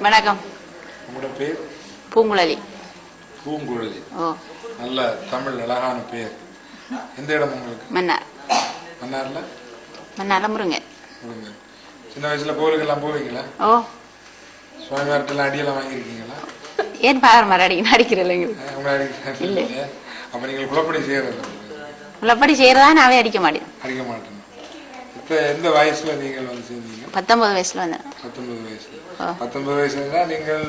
வணக்கம். உங்களோட பேர்? பூங்குழலி. பூங்குழலி. ஓ, நல்ல தமிழ் அழகான பேர். எந்த இடம் உங்களுக்கு? மன்னார். மன்னார்ல? மன்னார்ல முருங்கன். முருங்கன். சின்ன வயசுல கோவிலுக்கெல்லாம் போவீங்களா? ஓ. சுவாமிமார்ட்டெல்லாம் அடியெல்லாம் வாங்கியிருக்கீங்களா? ஏன் பாரமார் அடிக்கிறேன் இல்லை. அப்ப நீங்கள் குளப்படி செய்யறது? குளப்படி செய்யறதா நாவே அடிக்க மாட்டேன். அடிக்க மாட்டேன். இப்ப எந்த வயசுல நீங்கள் வந்து சேர்ந்தீங்க? 19 வயசுல வந்தேன். 19 வயசுல. 19 வயசுல நீங்கள்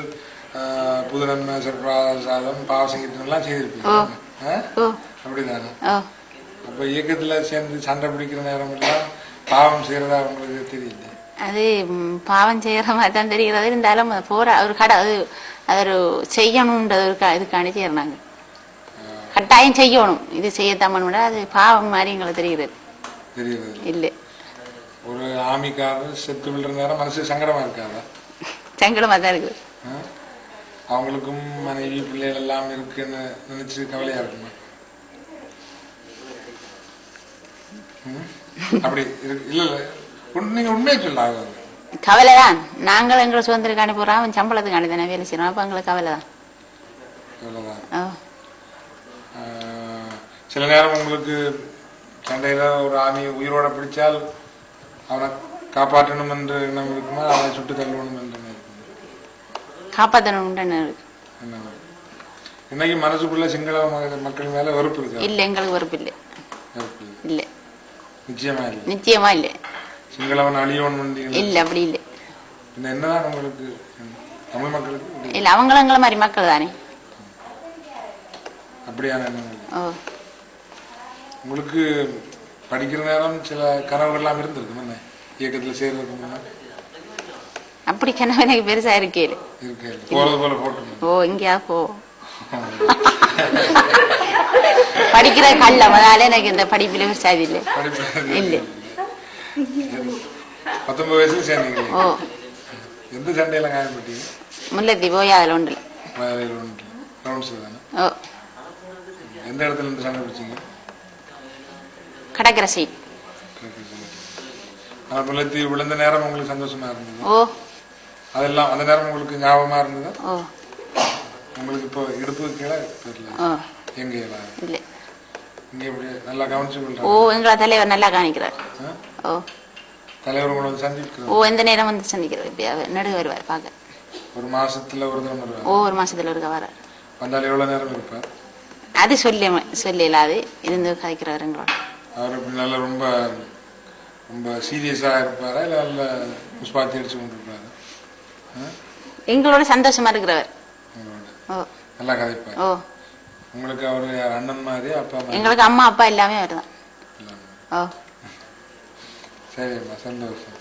புதுநன்மை சாதம் பாவசங்கீர்த்தனம் எல்லாம் செய்திருப்பீங்க. அப்படிதானே? அப்ப இயக்கத்துல சேர்ந்து சண்டை பிடிக்கிற நேரம் எல்லாம் பாவம் செய்யறதா உங்களுக்கு தெரியல? அது பாவம் செய்யற மாதிரி தான் தெரிகிறது. இருந்தாலும் போற ஒரு கடை அது அது செய்யணும்ன்றது ஒரு இதுக்காண்டி செய்யறாங்க. கட்டாயம் செய்யணும். இது செய்யத்தாம அது பாவம் மாதிரி எங்களுக்கு தெரிகிறது. இல்லை. ஒரு ஆமிக்காரர் செத்து விழுற நேரம் மனசு சங்கடமா இருக்காதா? சங்கடமா தான் இருக்குது. அவங்களுக்கும் மனைவி பிள்ளைகள் எல்லாம் இருக்குன்னு நினைச்சு கவலையா இருக்குமா? அப்படி இல்ல நீங்க உண்மையை சொல்லாத கவலைதான். நாங்கள் எங்களை சுதந்திரக்காண்டி போறோம், அவன் சம்பளத்துக்காண்டி தானே வேலை செய்யறோம். அப்ப எங்களுக்கு கவலைதான். சில நேரம் உங்களுக்கு சண்டையில ஒரு ஆமி உயிரோட பிடிச்சால் அவனை காப்பாற்றணும் என்று எண்ணம் இருக்குமா? அவனை சுட்டு தள்ளணும் என்று காப்பாற்றணும் இன்னைக்கு மனசுக்குள்ள சிங்கள மக்கள் மேல வெறுப்பு இருக்கு? இல்ல, எங்களுக்கு வெறுப்பு இல்லை. இல்ல, நிச்சயமா இல்லை. நிச்சயமா இல்லை. சிங்களவன் அழியவன் இல்ல, அப்படி இல்லை. என்னதான் உங்களுக்கு தமிழ் மக்களுக்கு இல்ல, அவங்களும் எங்களை மாதிரி மக்கள் தானே. அப்படியான உங்களுக்கு படிக்கிற நேரம் சில கனவுகள் எல்லாம் இருந்திருக்கு என்ன இயக்கத்துல சேர்றதுக்கு? அப்படி கனவு எனக்கு பெருசா இருக்கே. போறது போல போட்டு ஓ, இங்கயா போ படிக்கிற கல்ல அதால எனக்கு இந்த படிப்புல பெருசா இல்லை. இல்லை. 19 வயசுல சேர்ந்தீங்க. ஓ. எந்த சண்டையில காயப்பட்டீங்க? முல்லைத்தீவு போயாதுல ஒன்றுல. ஓ. எந்த இடத்துல இருந்து சண்டை பிடிச்சீங்க? கடற்கரை சைட். முல்லைத்தீவு விழுந்த நேரம் உங்களுக்கு சந்தோஷமா இருந்தது? ஓ. அதெல்லாம் அந்த நேரம் உங்களுக்கு ஞாபகமா இருந்தது? ஓ. உங்களுக்கு இப்போ இடுப்பு கீழே தெரியல? எங்க இல்லை. இங்க எப்படி நல்லா கவனிச்சு? ஓ, எங்களை தலைவர் நல்லா காணிக்கிறார். ஓ. தலைவர் உங்களை வந்து சந்திக்கிறார்? ஓ, எந்த நேரம் வந்து சந்திக்கிறார். நடுவு வருவார் பார்க்க. ஒரு மாசத்துல ஒரு தடவை வருவார்? ஓ, ஒரு மாசத்துல ஒருக்க வரார். வந்தாலும் எவ்வளவு நேரம் இருப்பார்? அது சொல்லலாது இருந்து கதைக்கிறார் எங்களோட. அவர் நல்ல ரொம்ப ரொம்ப சீரியஸா இருப்பாரா இல்ல நல்ல புஷ்பாத்தி அடிச்சு கொண்டு இருப்பாரு? எங்களோட சந்தோஷமா இருக்கிறவர். நல்லா கதைப்பார். ஓ. உங்களுக்கு அவரு அண்ணன் மாதிரி? அப்பா? எங்களுக்கு அம்மா அப்பா எல்லாமே அவர்தான். ஓ. சரிம்மா, சந்தோஷம்.